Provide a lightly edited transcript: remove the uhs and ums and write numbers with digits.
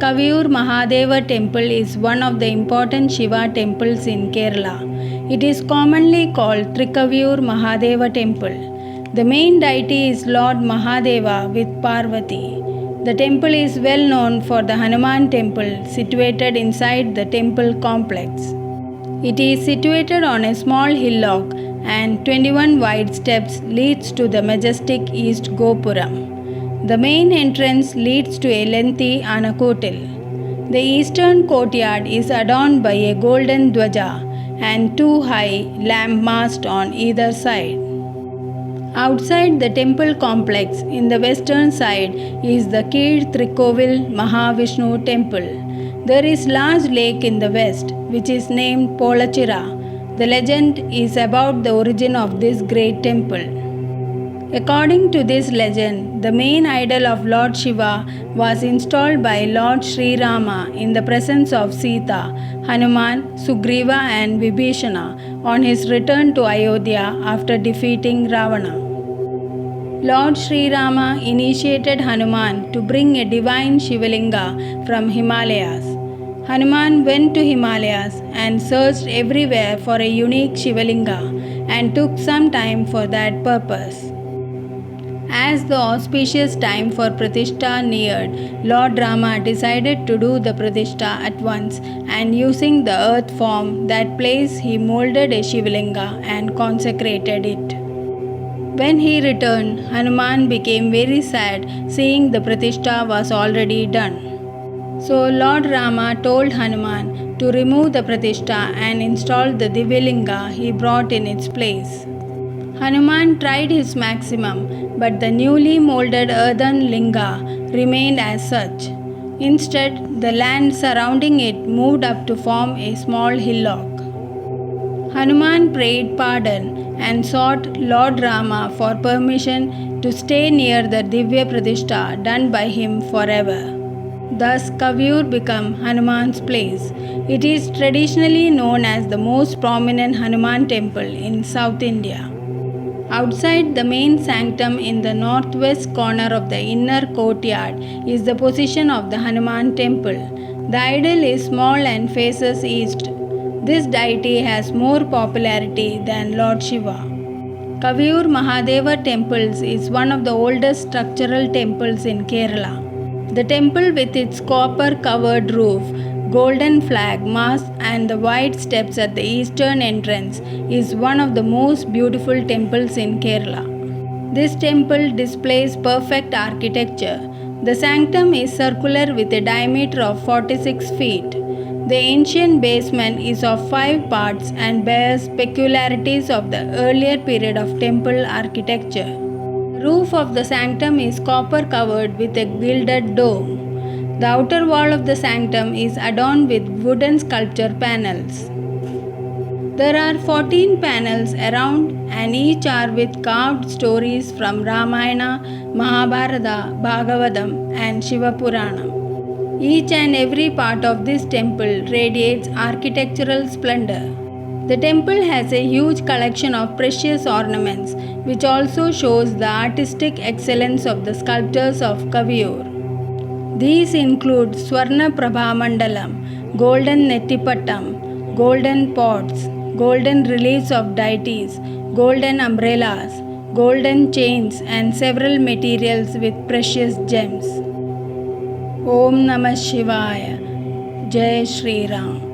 Kaviyur Mahadeva temple is one of the important Shiva temples in Kerala. It is commonly called Trikaviyur Mahadeva temple. The main deity is Lord Mahadeva with Parvati. The temple is well known for the Hanuman temple situated inside the temple complex. It is situated on a small hillock and 21 wide steps leads to the majestic East Gopuram. The main entrance leads to a lengthy anakotil. The eastern courtyard is adorned by a golden dwaja and two high lamp masts on either side. Outside the temple complex, in the western side, is the Kir Trikovil Mahavishnu temple. There is large lake in the west, which is named Polachira. The legend is about the origin of this great temple. According to this legend, the main idol of Lord Shiva was installed by Lord Sri Rama in the presence of Sita, Hanuman, Sugriva and Vibhishana on his return to Ayodhya after defeating Ravana. Lord Sri Rama initiated Hanuman to bring a divine Shivalinga from Himalayas. Hanuman went to Himalayas and searched everywhere for a unique Shivalinga and took some time for that purpose. As the auspicious time for Pratishtha neared, Lord Rama decided to do the Pratishtha at once, and using the earth form that place he molded a Shivalinga and consecrated it. When he returned, Hanuman became very sad seeing the Pratishtha was already done. So Lord Rama told Hanuman to remove the Pratishtha and install the Divyalinga he brought in its place. Hanuman tried his maximum, but the newly molded earthen linga remained as such. Instead, the land surrounding it moved up to form a small hillock. Hanuman prayed pardon and sought Lord Rama for permission to stay near the Divya Pratishtha done by him forever. Thus, Kaviyur became Hanuman's place. It is traditionally known as the most prominent Hanuman temple in South India. Outside the main sanctum in the northwest corner of the inner courtyard is the position of the Hanuman temple. The idol is small and faces east. This deity has more popularity than Lord Shiva. Kaviyur Mahadeva temples is one of the oldest structural temples in Kerala. The temple with its copper covered roof, golden flag mast and the wide steps at the eastern entrance is one of the most beautiful temples in Kerala. This temple displays perfect architecture. The sanctum is circular with a diameter of 46 feet. The ancient basement is of 5 parts and bears peculiarities of the earlier period of temple architecture. The roof of the sanctum is copper covered with a gilded dome. The outer wall of the sanctum is adorned with wooden sculpture panels. There are 14 panels around and each are with carved stories from Ramayana, Mahabharata, Bhagavatam and Shiva Puranam. Each and every part of this temple radiates architectural splendor. The temple has a huge collection of precious ornaments which also shows the artistic excellence of the sculptors of Kaviyur. These include Swarna Prabhamandalam, golden Nettipattam, golden pots, golden reliefs of deities, golden umbrellas, golden chains and several materials with precious gems. Om Namah Shivaya. Jai Shri Ram.